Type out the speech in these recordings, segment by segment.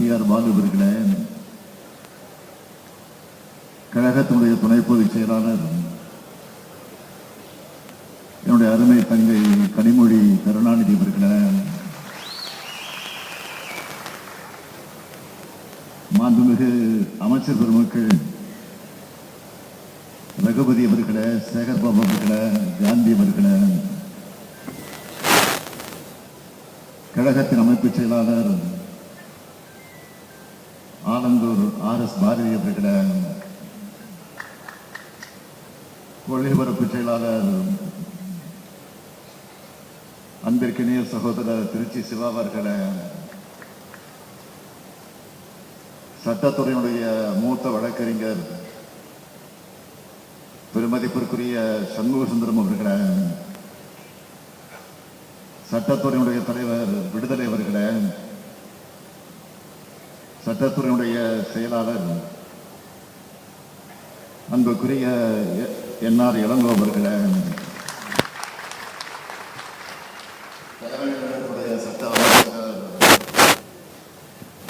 TR. Balu அவர்களே, கழகத்தினுடைய துணை பொதுச் செயலாளர் என்னுடைய அருமை தங்கை கனிமொழி கருணாநிதி அவர்களே, மாண்புமிகு அமைச்சர் பெருமக்கள் ரகுபதி அவர்களே, சேகர்பாபு அவர்களே, காந்தி அவர்களே, கழகத்தின் அமைப்பு செயலாளர் ஆலந்தூர் ஆர்.எஸ். பாரதி அவர்களே, கொள்கைபரப்பு செயலாளர் அன்பிற்கினிய சகோதரர் திருச்சி சிவா அவர்களே, சட்டத்துறையினுடைய மூத்த வழக்கறிஞர் பெருமதிப்பிற்குரிய சண்முக சுந்தரம் அவர்களே, சட்டத்துறையினுடைய தலைவர் விடுதலை அவர்களே, சட்டத்துறையினுடைய செயலாளர் அன்புக்குரிய என்.ஆர். இளங்கோ அவர்களே, சட்ட அமைச்சர்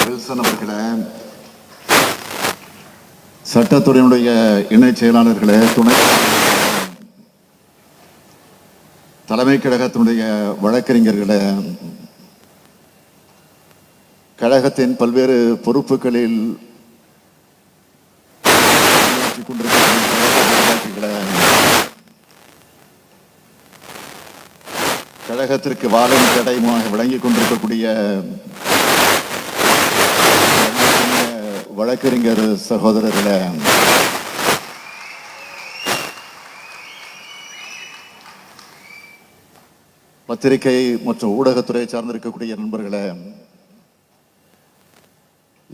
வில்சன் அவர்களே, சட்டத்துறையினுடைய இணை செயலாளர்களே, துணை தலைமை கழகத்தினுடைய வழக்கறிஞர்களே, கழகத்தின் பல்வேறு பொறுப்புகளில் கழகத்திற்கு வாழும் தடையுமாக விளங்கிக் கொண்டிருக்கக்கூடிய வழக்கறிஞர் சகோதரர்களே, பத்திரிகை மற்றும் ஊடகத்துறை சார்ந்திருக்கக்கூடிய நண்பர்களே,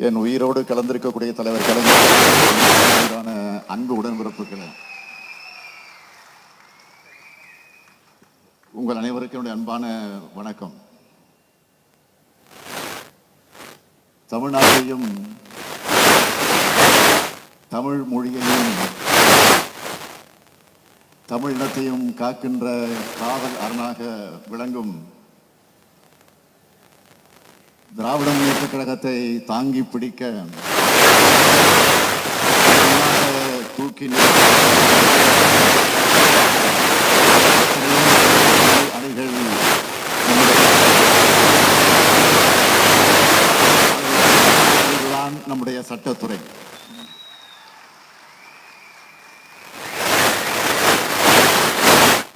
என் உயிரோடு கலந்திருக்கக்கூடிய தலைவர் கலைஞரான அன்பு உடன்பிறப்புகளே, உங்கள் அனைவருக்கும் என்னுடைய அன்பான வணக்கம். தமிழ்நாட்டையும் தமிழ் மொழியையும் தமிழினத்தையும் காக்கின்ற காவல் அரணாக விளங்கும் திராவிட முன்னேற்றக் கழகத்தை தாங்கி பிடிக்க தூக்கி அணிகள் நம்முடைய சட்டத்துறை.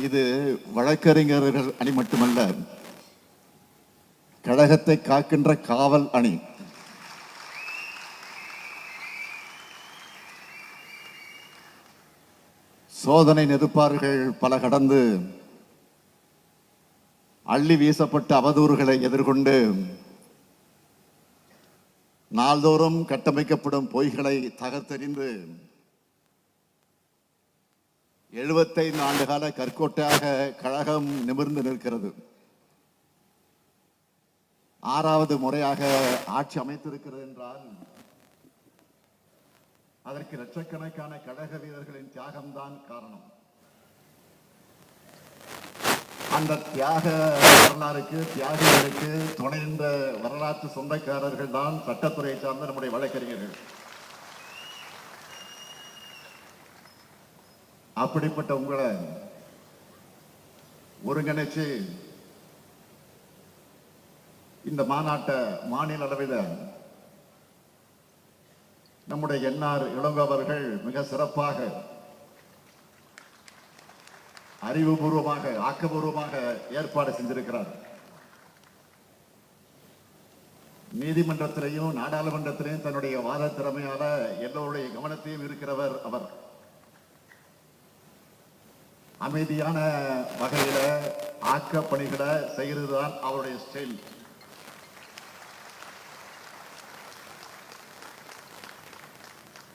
இது வழக்கறிஞர்கள் அணி மட்டுமல்ல, கழகத்தை காக்கின்ற காவல் அணி. சோதனை நெருப்பார்கள் பல கடந்து அள்ளி வீசப்பட்ட அவதூறுகளை எதிர்கொண்டு நாள்தோறும் கட்டமைக்கப்படும் பொய்களை தகர்த்தெறிந்து 75 ஆண்டுகால கற்கோட்டையாக கழகம் நிமிர்ந்து நிற்கிறது. 6வது முறையாக ஆட்சி அமைத்திருக்கிறது என்றால் அதற்கு லட்சக்கணக்கான கழக வீரர்களின் தியாகம்தான் காரணம். அந்த தியாக வரலாறுக்கு, தியாகிகளுக்கு துணை நின்ற வரலாற்று சொந்தக்காரர்கள் தான் சட்டத்துறையை சார்ந்த நம்முடைய வழக்கறிஞர்கள். அப்படிப்பட்ட உங்களை ஒருங்கிணைச்சு இந்த மாநாட்டை மாநில அளவில் நம்முடைய என்.ஆர். இளங்கோ அவர்கள் மிக சிறப்பாக, அறிவுபூர்வமாக, ஆக்கபூர்வமாக ஏற்பாடு செஞ்சிருக்கிறார். நீதிமன்றத்திலையும் நாடாளுமன்றத்திலையும் தன்னுடைய வாத திறமையால எல்லோருடைய கவனத்தையும் இருக்கிறவர் அவர். அமைதியான வகையில ஆக்க பணிகளை செய்கிறதுதான் அவருடைய ஸ்டைல்.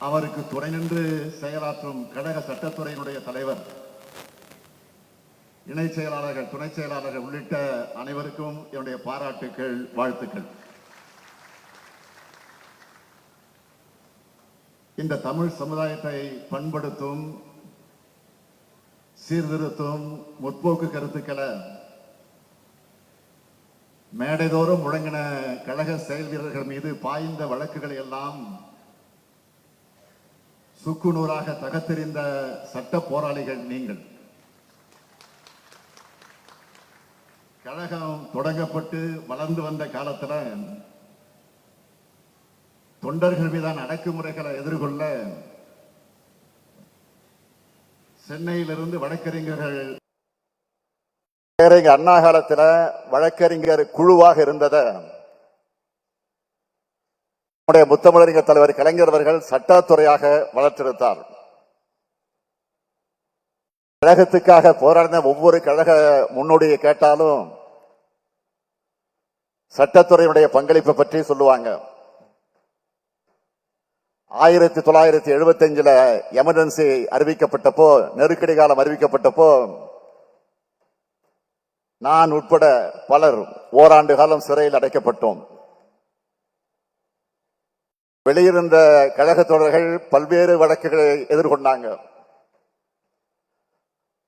அவருக்கு துணை நின்று செயலாற்றும் கழக சட்டத்துறையினுடைய தலைவர், இணை செயலாளர்கள், துணை செயலாளர்கள் உள்ளிட்ட அனைவருக்கும் என்னுடைய பாராட்டுக்கள், வாழ்த்துக்கள். இந்த தமிழ் சமுதாயத்தை பண்படுத்தும், சீர்திருத்தும் முற்போக்கு கருத்துக்களை மேடைதோறும் முழங்கின கழக செயல் வீரர்கள் மீது பாய்ந்த வழக்குகளை எல்லாம் சுக்குநூறாக தகத்தெறிந்த சட்ட போராளிகள் நீங்கள். கழகம் தொடங்கப்பட்டு வளர்ந்து வந்த காலத்துல தொண்டர்கள் மீதான அடக்குமுறைகளை எதிர்கொள்ள சென்னையிலிருந்து வழக்கறிஞர்கள் அண்ணா காலத்துல வழக்கறிஞர் குழுவாக இருந்தத நம்முடைய முத்தமிழறிஞர் தலைவர் கலைஞர் அவர்கள் சட்டத்துறையாக வளர்த்தெடுத்தார். கழகத்துக்காக போராடின ஒவ்வொரு கழக முன்னோடியை கேட்டாலும் சட்டத்துறையுடைய பங்களிப்பை பற்றி சொல்லுவாங்க. 1975 எமர்ஜென்சி அறிவிக்கப்பட்டப்போ, நெருக்கடி காலம் அறிவிக்கப்பட்டப்போ, நான் உட்பட பலர் ஓராண்டு காலம் சிறையில் அடைக்கப்பட்டோம். வெளியிருந்த கழக தொடர்கள் பல்வேறு வழக்குகளை எதிர்கொண்டாங்க.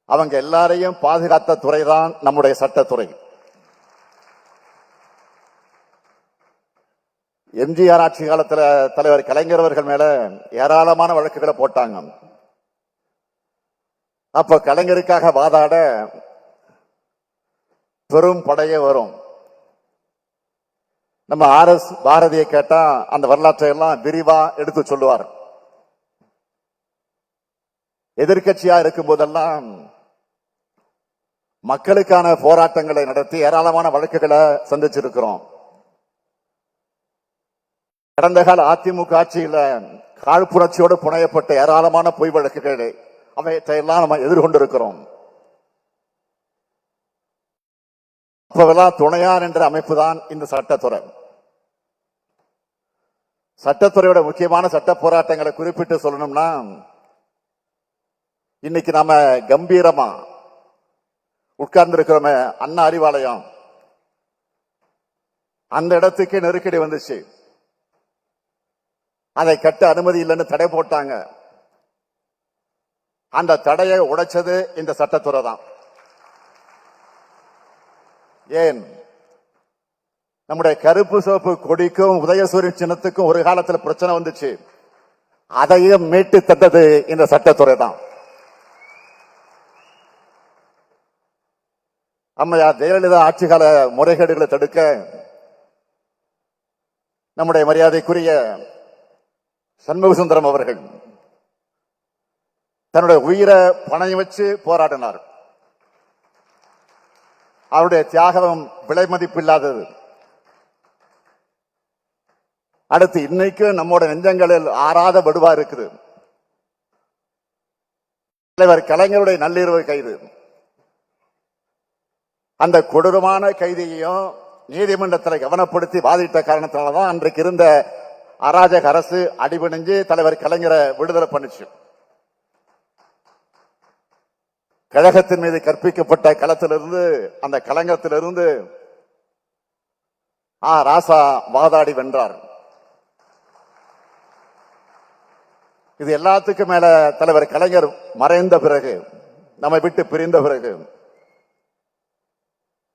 அவங்க எல்லாரையும் பாதுகாத்த துறைதான் நம்முடைய சட்டத்துறை. எம்ஜிஆர் ஆட்சி காலத்துல தலைவர் கலைஞர் அவர்கள் மேல ஏராளமான வழக்குகளை போட்டாங்க. அப்ப கலைஞருக்காக வாதாட பெரும் படையே வரும். நம்ம RS பாரதியை கேட்டா அந்த வரலாற்றை எல்லாம் விரிவா எடுத்து சொல்லுவார். எதிர்கட்சியா இருக்கும் போதெல்லாம் மக்களுக்கான போராட்டங்களை நடத்தி ஏராளமான வழக்குகளை சந்திச்சிருக்கிறோம். கடந்த கால அதிமுக ஆட்சியில காழ்ப்புணர்ச்சியோடு புனையப்பட்ட ஏராளமான பொய் வழக்குகள் அவையெல்லாம் நம்ம எதிர்கொண்டிருக்கிறோம். அப்பவெல்லாம் துணையார் என்ற அமைப்பு தான் இந்த சட்டத்துறை. சட்டத்துறையோட முக்கியமான சட்ட போராட்டங்களை குறிப்பிட்டு சொல்லணும்னா, இன்னைக்கு நாம கம்பீரமா உட்கார்ந்து இருக்கிறோமே அண்ணா அறிவாலயம், அந்த இடத்துக்கு நெருக்கடி வந்துச்சு. அதை கட்ட அனுமதி இல்லைன்னு தடை போட்டாங்க. அந்த தடையை உடைச்சது இந்த சட்டத்துறை தான். ஏன், நம்முடைய கருப்பு சிவப்பு கொடிக்கும் உதயசூரியன் சின்னத்துக்கும் ஒரு காலத்தில் பிரச்சனை வந்துச்சு. அதையும் மீட்டு தந்தது இந்த சட்டத்துறை தான். அம்மையார் ஜெயலலிதா ஆட்சிகால முறைகேடுகளை தடுக்க நம்முடைய மரியாதைக்குரிய சண்முக சுந்தரம் அவர்கள் தன்னுடைய உயிரை பணயம் வச்சு போராடினார். அவருடைய தியாகம் விலை மதிப்பில்லாதது. அடுத்து இன்னைக்கு நம்மோட நெஞ்சங்களில் ஆறாத வடுவா இருக்குது தலைவர் கலைஞருடைய நள்ளிரவு கைது. அந்த கொடூரமான கைதியையும் நீதிமன்றத்தில் கவனப்படுத்தி வாதிட்ட காரணத்தினால்தான் அன்றைக்கு இருந்த அராஜக அரசு அடிபணிஞ்சு தலைவர் கலைஞரை விடுதலை பண்ணிச்சு. கழகத்தின் மீது கற்பிக்கப்பட்ட களத்திலிருந்து, அந்த களங்கத்திலிருந்து ராசா வாதாடி வென்றார். இது எல்லாத்துக்கும் மேல தலைவர் கலைஞர் மறைந்த பிறகு, நம்மை விட்டு பிரிந்த பிறகு,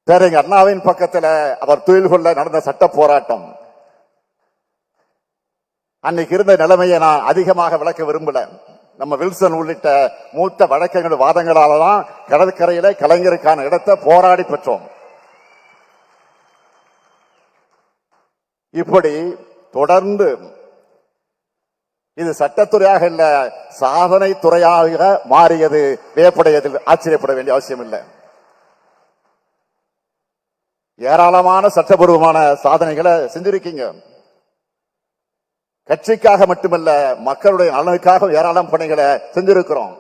பேரறிஞர் அண்ணாவின் பக்கத்துல அவர் துயில் கொள்ள நடந்த சட்ட போராட்டம், அன்னைக்கு இருந்த நிலைமையை நான் அதிகமாக விளக்க விரும்பல. நம்ம வில்சன் உள்ளிட்ட மூத்த வழக்கங்கள் வாதங்களாலதான் கடற்கரையில கலைஞருக்கான இடத்தை போராடி பெற்றோம். இப்படி தொடர்ந்து இது சட்டத்துறையாக இல்ல, சாதனை துறையாக மாறியது வியப்படையதில் ஆச்சரியப்பட வேண்டிய அவசியம் இல்லை. ஏராளமான சட்டபூர்வமான சாதனைகளை செஞ்சிருக்கீங்க. கட்சிக்காக மட்டுமல்ல, மக்களுடைய நலனுக்காக ஏராளம் பணிகளை செஞ்சிருக்கிறோம்.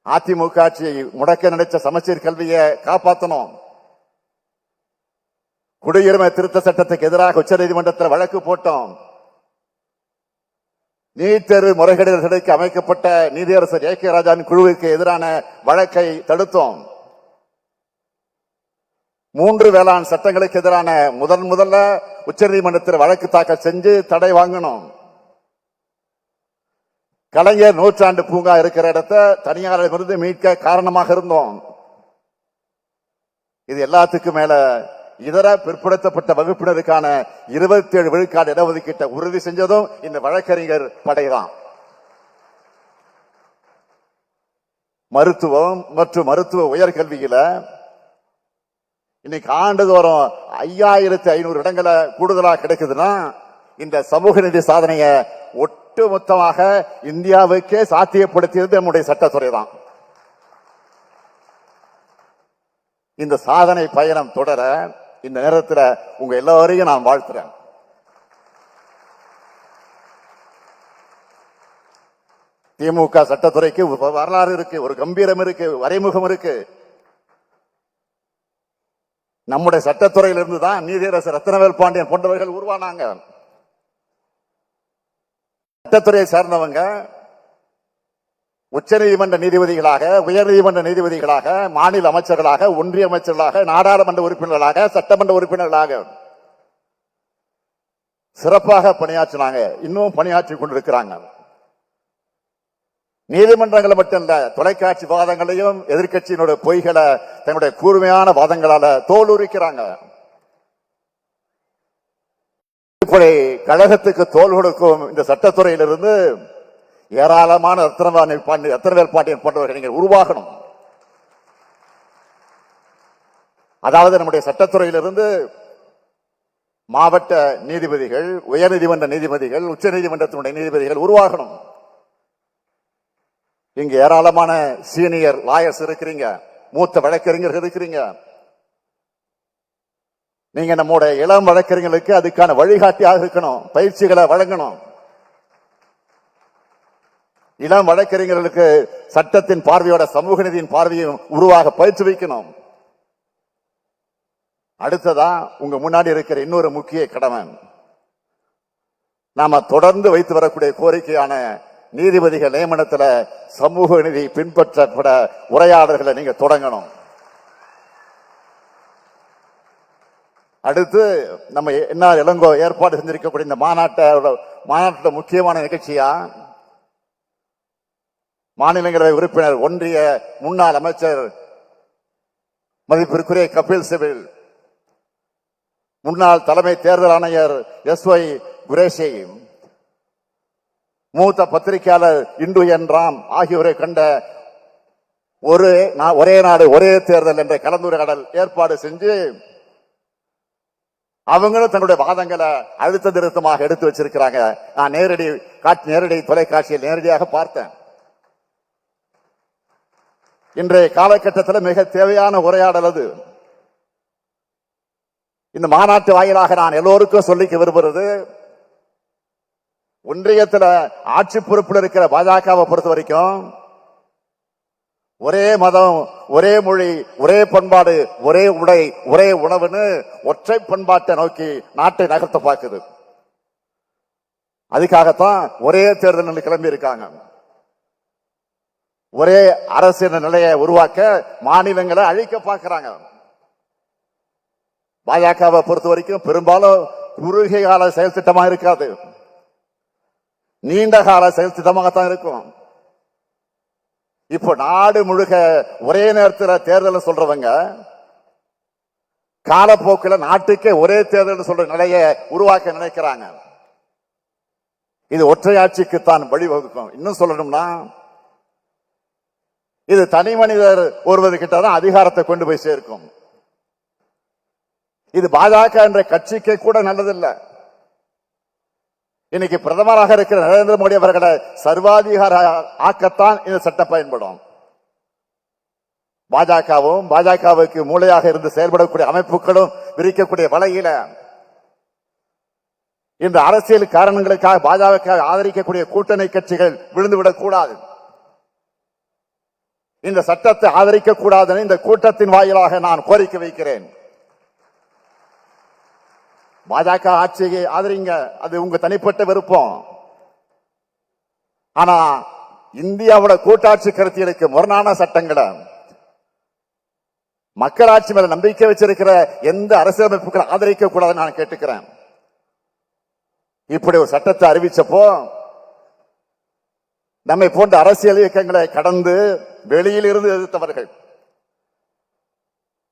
அதிமுக ஆட்சியை முடக்க நினைச்ச சமச்சீர் கல்வியை காப்பாற்றணும். குடியுரிமை திருத்த சட்டத்துக்கு எதிராக உச்சநீதிமன்றத்தில் வழக்கு போட்டோம். நீட் தேர்வு முறைகேடுகளுக்கு அமைக்கப்பட்ட நீதியரசர் A.K. ராஜாவின் குழுவிற்கு எதிரான வழக்கை தடுத்தோம். 3 வேளாண் சட்டங்களுக்கு எதிரான முதல்ல உச்சநீதிமன்றத்தில் வழக்கு தாக்கல் செஞ்சு தடை வாங்கணும். கலைஞர் நூற்றாண்டு பூங்கா இருக்கிற இடத்தை தனியாரிடமிருந்து மீட்க காரணமாக இருந்தோம். இது எல்லாத்துக்கும் மேல இதர பிற்படுத்தப்பட்ட வகுப்பினருக்கான 27 விழுக்காடு இடஒதுக்கீட்டை உறுதி செஞ்சதும் இந்த வழக்கறிஞர் படைதான். மருத்துவம் மற்றும் மருத்துவ உயர்கல்வியில இன்னைக்கு ஆண்டுதோறும் 5500 இடங்களை கூடுதலாக கிடைக்குதுன்னா இந்த சமூக நீதி சாதனையை ஒட்டுமொத்தமாக இந்தியாவுக்கே சாத்தியப்படுத்தியது நம்முடைய சட்டத்துறை தான். இந்த சாதனை பயணம் தொடர இந்த நேரத்தில் உங்க எல்லாரையும் நான் வாழ்த்துறேன். திமுக சட்டத்துறைக்கு வரலாறு இருக்கு, ஒரு கம்பீரம் இருக்கு, வரைமுகம் இருக்கு. நம்முடைய சட்டத்துறையிலிருந்து தான் நீதியரசர் ரத்னவேல் பாண்டியன் போன்றவர்கள் உருவானாங்க. சட்டத்துறையை சேர்ந்தவங்க உச்ச நீதிமன்ற நீதிபதிகளாக, உயர் நீதிமன்ற நீதிபதிகளாக, மாநில அமைச்சர்களாக, ஒன்றிய அமைச்சர்களாக, நாடாளுமன்ற உறுப்பினர்களாக, சட்டமன்ற உறுப்பினர்களாக சிறப்பாக பணியாற்றினாங்க. இன்னும் பணியாற்றி கொண்டிருக்கிறாங்க. நீதிமன்றங்கள் மட்டுமல்ல, தொலைக்காட்சி வாதங்களையும் எதிர்கட்சியினுடைய பொய்களை தன்னுடைய கூர்மையான வாதங்களால தோலுரிக்கிறாங்க. இப்படி கழகத்துக்கு தோல் கொடுக்கும் இந்த சட்டத்துறையிலிருந்து ஏராளமான ரத்னவேல் பாண்டியன் போன்றவர்கள் நீங்கள் உருவாகணும். அதாவது நம்முடைய சட்டத்துறையிலிருந்து மாவட்ட நீதிபதிகள், உயர் நீதிமன்ற நீதிபதிகள், உச்ச நீதிமன்றத்தினுடைய நீதிபதிகள் உருவாகணும். இங்கு ஏராளமான சீனியர் லாயர்ஸ் இருக்கிறீங்க, மூத்த வழக்கறிஞர்கள் இருக்கிறீங்க. நீங்க நம்முடைய இளம் வழக்கறிஞர்களுக்கு அதுக்கான வழிகாட்டியாக இருக்கணும், பயிற்சிகளை வழங்கணும். இளம் வழக்கறிஞர்களுக்கு சட்டத்தின் பார்வையோட சமூக நீதியின் பார்வையும் உருவாக பயிற்சி வைக்கணும். அடுத்ததா உங்க முன்னாடி இருக்கிற இன்னொரு முக்கிய கடமை, நாம தொடர்ந்து வைத்து வரக்கூடிய கோரிக்கையான நீதிபதிகள் நியமனத்தில் சமூக நீதி பின்பற்றப்பட உரையாடல்களை நீங்க தொடங்கணும். அடுத்து நம்ம என்ன இளங்கோ ஏற்பாடு செஞ்சிருக்கக்கூடிய இந்த மாநாட்டோட முக்கியமான நிகழ்ச்சியா மாநிலங்களவை உறுப்பினர், ஒன்றிய முன்னாள் அமைச்சர் மதிப்பிற்குரிய கபில் சிபில், முன்னாள் தலைமை தேர்தல் ஆணையர் SY குரேஷி, மூத்த பத்திரிகையாளர் இந்து என் ராம் ஆகியோரை கண்ட ஒரே நாடு ஒரே தேர்தல் என்ற கலந்துரையாடல் ஏற்பாடு செஞ்சு அவங்களும் தன்னுடைய வாதங்களை அழுத்த திருத்தமாக எடுத்து வச்சிருக்கிறாங்க. நான் நேரடி தொலைக்காட்சியில் நேரடியாக பார்த்தேன். இன்றைய காலகட்டத்தில் மிக தேவையான உரையாடல் அது. இந்த மாநாட்டு வாயிலாக நான் எல்லோருக்கும் சொல்லிக்க விரும்புகிறது, ஒன்றியத்தில் ஆட்சி பொறுப்பில் இருக்கிற பாஜகவை பொறுத்த வரைக்கும் ஒரே மதம், ஒரே மொழி, ஒரே பண்பாடு, ஒரே உடை, ஒரே உணவுன்னு ஒற்றை பண்பாட்டை நோக்கி நாட்டை நகர்த்த பார்க்குது. அதுக்காகத்தான் ஒரே தேர்தல் கிளம்பி இருக்காங்க. ஒரே அரசியல் நிலையை உருவாக்க மாநிலங்களை அழிக்க பார்க்கிறாங்க. பாஜகவை பொறுத்த வரைக்கும் பெரும்பாலும் குறுகிய கால செயல் திட்டமாக இருக்காது, நீண்ட கால செயல் திட்டமாகத்தான் இருக்கும். இப்போ நாடு முழுக்க ஒரே நேரத்தில் தேர்தல் சொல்றவங்க காலப்போக்கில் நாட்டுக்கே ஒரே தேர்தல் சொல்ற நிலையை உருவாக்க நினைக்கிறாங்க. இது ஒற்றையாட்சிக்குத்தான் வழிவகுக்கும். இன்னும் சொல்லணும்னா இது தனி மனிதர் ஒருவர் கிட்டதான் அதிகாரத்தை கொண்டு போய் சேர்க்கும். இது பாஜக என்ற கட்சிக்கு கூட நல்லதில்லை. இன்னைக்கு பிரதமராக இருக்கிற நரேந்திர மோடி அவர்களை சர்வாதிகார ஆக்கத்தான் இந்த சட்டம் பயன்படும். பாஜகவும் பாஜகவுக்கு மூளையாக இருந்து செயல்படக்கூடிய அமைப்புகளும் விரிக்கக்கூடிய வலையில இந்த அரசியல் காரணங்களுக்காக பாஜக ஆதரிக்கக்கூடிய கூட்டணி கட்சிகள் விழுந்துவிடக் கூடாது. இந்த சட்டத்தை ஆதரிக்க கூடாதுன்னு இந்த கூட்டத்தின் வாயிலாக நான் கோரிக்கை வைக்கிறேன். பாஜக ஆட்சியை ஆதரிங்க, அது உங்க தனிப்பட்ட விருப்பம். ஆனா இந்தியாவோட கூட்டாட்சி கருத்தியலுக்கு முரணான சட்டங்களை, மக்களாட்சி மேல நம்பிக்கை வச்சிருக்கிற எந்த அரசியலமைப்புகளை ஆதரிக்க கூடாதுன்னு நான் கேட்டுக்கிறேன். இப்படி ஒரு சட்டத்தை அறிவிச்சப்போ நம்மை போன்ற அரசியல் இயக்கங்களை கடந்து வெளியில் இருந்து எதிர்த்தவர்கள்,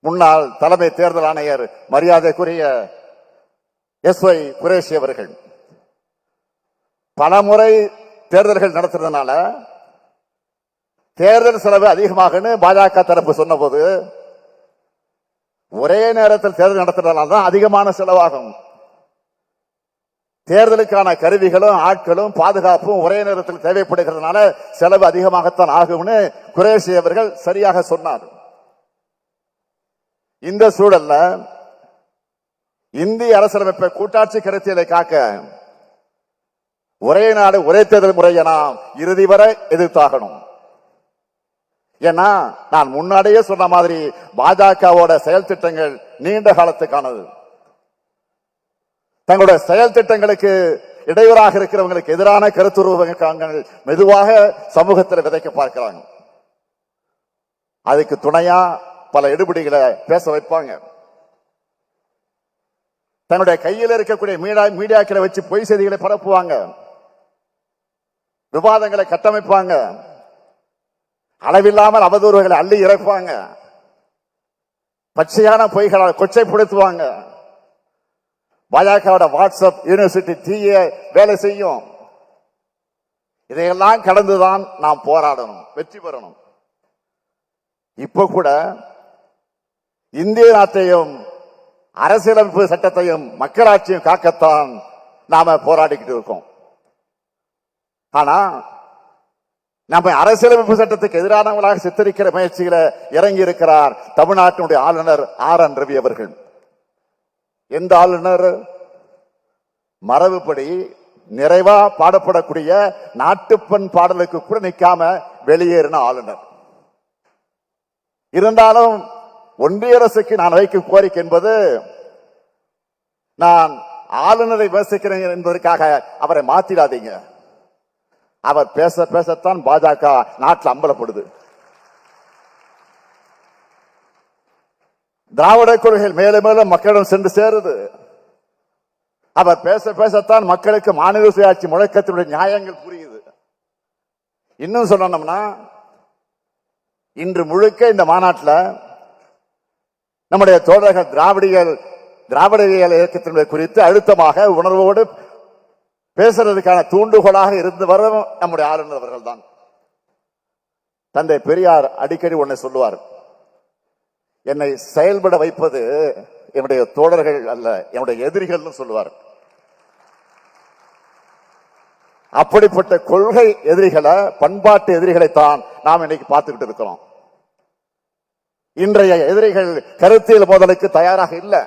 முன்னாள் தலைமை தேர்தல் ஆணையர் மரியாதைக்குரிய எஸ்.ஒய். குரேஷி அவர்கள் பலமுறை தேர்தல்கள் நடத்துறதுனால தேர்தல் செலவு அதிகமாகுன்னு பாஜக தரப்பு சொன்னபோது ஒரே நேரத்தில் தேர்தல் நடத்துறதுனால தான் அதிகமான செலவாகும். தேர்தலுக்கான கருவிகளும் ஆட்களும் பாதுகாப்பும் ஒரே நேரத்தில் தேவைப்படுகிறதுனால செலவு அதிகமாகத்தான் ஆகும்னு குரேஷி அவர்கள் சரியாக சொன்னார். இந்த சூழல்ல இந்திய அரசியலமைப்பை கூட்டாட்சி கருத்தியலை காக்க ஒரே நாடு ஒரே தேர்தல் முறையை நாம் இறுதி வரை எதிர்த்தாகணும். ஏன்னா நான் முன்னாடியே சொன்ன மாதிரி பாஜகவோட செயல் திட்டங்கள் நீண்ட காலத்துக்கானது. தங்களுடைய செயல் திட்டங்களுக்கு இடையூறாக இருக்கிறவங்களுக்கு எதிரான கருத்துருவங்கள் மெதுவாக சமூகத்தில் விதைக்க பார்க்கிறாங்க. அதுக்கு துணையா பல எடுபடிகளை பேச வைப்பாங்க. தன்னுடைய கையில் இருக்கக்கூடிய மீடியாக்களை வச்சு பொய் செய்திகளை பரப்புவாங்க, விவாதங்களை கட்டமைப்பாங்க, அளவில்லாமல் அவதூறுகளை அள்ளி இறப்பாங்க, பச்சையான பொய்களால் கொச்சைப்படுத்துவாங்க. பாஜகவோட வாட்ஸ்அப் யூனிவர்சிட்டி தீய வேலை செய்யும். இதையெல்லாம் கடந்துதான் நாம் போராடணும், வெற்றி பெறணும். இப்ப கூட இந்திய நாட்டையும் அரசியலமைப்பு சட்டத்தையும் மக்களாட்சியும் காக்கத்தான் நாம போராடிக்கிட்டு இருக்கோம். ஆனா நம்ம அரசியலமைப்பு சட்டத்துக்கு எதிரானவங்களாக சித்தரிக்கிற முயற்சிகளை இறங்கி இருக்கிறார் தமிழ்நாட்டினுடைய ஆளுநர் ஆர்.என். ரவி அவர்கள். எந்த ஆளுநர்? மரபுப்படி நிறைவா பாடப்படக்கூடிய நாட்டுப்பண் பாடலுக்கு கூட நிற்காம வெளியேறின ஆளுநர். இருந்தாலும் ஒன்றிய அரசுக்கு நான் வைக்கும் கோரிக்கை என்பது, நான் ஆளுநரை விமர்சிக்கிறேன் என்பதற்காக அவரை மாத்திடாதீங்க. அவர் பேச பேசத்தான் பாஜக நாட்டில் அம்பலப்படுது. திராவிட கொள்கைகள் மேலும் மேலும் மக்களிடம் சென்று சேருது. அவர் பேச பேசத்தான் மக்களுக்கு மாநில சுயாட்சி முழக்கத்தினுடைய நியாயங்கள் புரியுது. இன்னும் சொல்லணும்னா, இன்று முழுக்க இந்த மாநாட்டில் நம்முடைய தோழர்கள் திராவிடவியல் இயக்கத்தினுடைய குறித்து அழுத்தமாக உணர்வோடு பேசுறதுக்கான தூண்டுகோலாக இருந்து வரும் நம்முடைய ஆளுநர் அவர்கள் தான். தந்தை பெரியார் அடிக்கடி ஒன்றை சொல்லுவார், என்னை செயல்பட வைப்பது என்னுடைய தோழர்கள் அல்ல, என்னுடைய எதிரிகள் சொல்லுவார். அப்படிப்பட்ட கொள்கை எதிரிகளை, பண்பாட்டு எதிரிகளைத்தான் நாம் இன்னைக்கு பார்த்துக்கிட்டு இருக்கிறோம். இன்றைய எதிரிகள் கருத்தியல் மோதலுக்கு தயாராக இல்லை.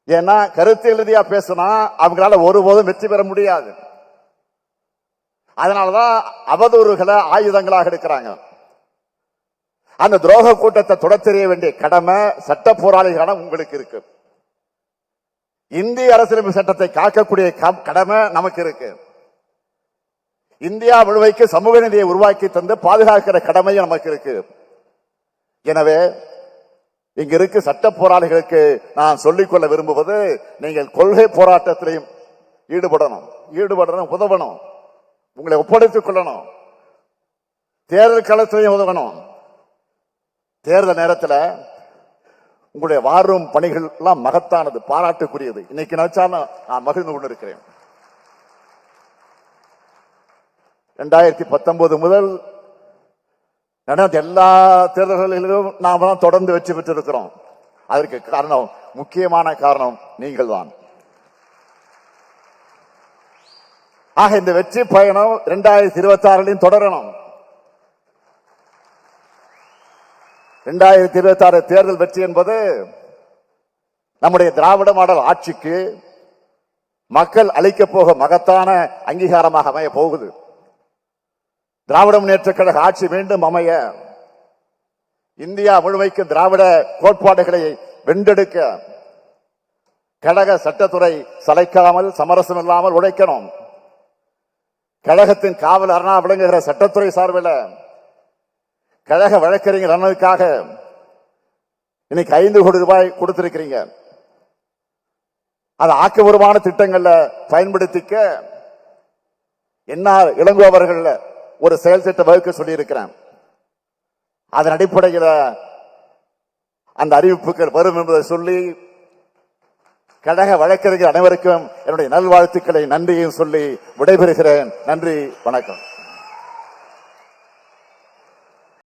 ஏன்னா கருத்தியல் ரீதியா பேசினா அவங்களால ஒருபோதும் வெற்றி பெற முடியாது. அதனாலதான் அவதூறுகளை ஆயுதங்களாக எடுக்கிறாங்க. அந்த துரோக கூட்டத்தை தொடர்த்தெறிய வேண்டிய கடமை சட்ட போராளிகளான உங்களுக்கு இருக்கு. இந்திய அரசியலமைப்பு சட்டத்தை காக்கக்கூடிய கடமை நமக்கு இருக்கு. இந்தியா முழுமைக்கு சமூக நீதியை உருவாக்கி தந்து பாதுகாக்கிற கடமையும் நமக்கு இருக்கு. எனவே இங்க இருக்கு சட்ட போராளிகளுக்கு நான் சொல்லிக்கொள்ள விரும்புவது, நீங்கள் கொள்கை போராட்டத்திலையும் ஈடுபடணும், உதவணும், உங்களை ஒப்படைத்துக் கொள்ளணும், தேர்தல் களத்திலையும் உதவணும். தேர்தல் நேரத்தில் உங்களுடைய வாரும் பணிகள் எல்லாம் மகத்தானது, பாராட்டுக்குரியது. இன்னைக்கு நினைச்சாலும் நான் மகிழ்ந்து கொண்டு இருக்கிறேன். 2019 முதல் நடந்த எல்லா தேர்தல்களிலும் நாம் தான் தொடர்ந்து வெற்றி பெற்றிருக்கிறோம். அதற்கு காரணம், முக்கியமான காரணம் நீங்கள் தான். ஆக இந்த வெற்றி பயணம் 2026 தொடரணும். 2026 தேர்தல் வெற்றி என்பது நம்முடைய திராவிட மாடல் ஆட்சிக்கு மக்கள் அளிக்க போக மகத்தான அங்கீகாரமாக அமைய போகுது. திராவிட முன்னேற்ற கழக ஆட்சி மீண்டும் அமைய, இந்தியா முழுமைக்கு திராவிட கோட்பாடுகளை வென்றெடுக்க கழக சட்டத்துறை சளைக்காமல் சமரசம் இல்லாமல் உழைக்கணும். கழகத்தின் காவல் அரணா விளங்குகிற சட்டத்துறை சார்பில் கழக வழக்கறிஞர் அண்ணனுக்காக இன்னைக்கு 5 கோடி ரூபாய் கொடுத்திருக்கிறீங்க. அது ஆக்கபூர்வமான திட்டங்கள்ல பயன்படுத்திக்க என்ஆர் இளங்கோ அவர்கள் ஒரு செயல் திட்டம் வகுக்க சொல்லி இருக்கிறேன். அதன் அடிப்படையில் 2026 தேர்தல் வெற்றி பெற அந்த அறிவிப்புகள் வரும் என்பதை சொல்லி கழக வழக்கறிஞர் அனைவருக்கும் என்னுடைய நல்வாழ்த்துக்களை நன்றியும் சொல்லி விடைபெறுகிறேன். நன்றி, வணக்கம்.